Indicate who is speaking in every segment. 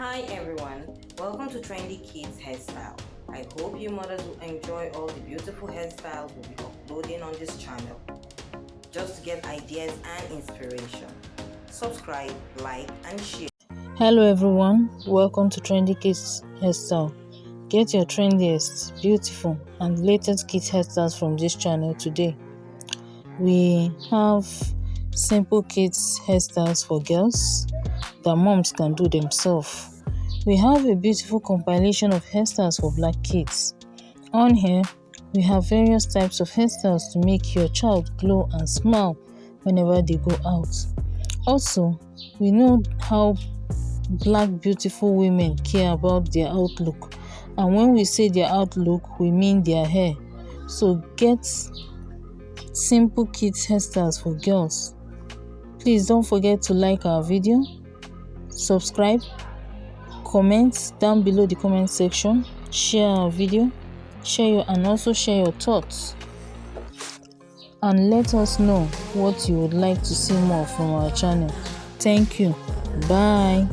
Speaker 1: Hi everyone, welcome to Trendy Kids Hairstyle. I hope you mothers will enjoy all the beautiful hairstyles we'll be uploading on this channel. Just to get ideas and inspiration. Subscribe, like and share.
Speaker 2: Hello everyone, welcome to Trendy Kids Hairstyle. Get your trendiest, beautiful, and latest kids hairstyles from this channel today. We have simple kids hairstyles for girls that moms can do themselves. We have a beautiful compilation of hairstyles for black kids. On here, we have various types of hairstyles to make your child glow and smile whenever they go out. Also, we know how black beautiful women care about their outlook, and when we say their outlook we mean their hair. So get simple kids hairstyles for girls. Please don't forget to like our video, subscribe, comment down below the comment section, share our video, and also share your thoughts, and let us know what you would like to see more from our channel. Thank you. Bye.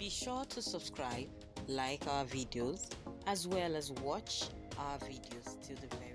Speaker 1: Be sure to subscribe, like our videos, as well as watch our videos till the very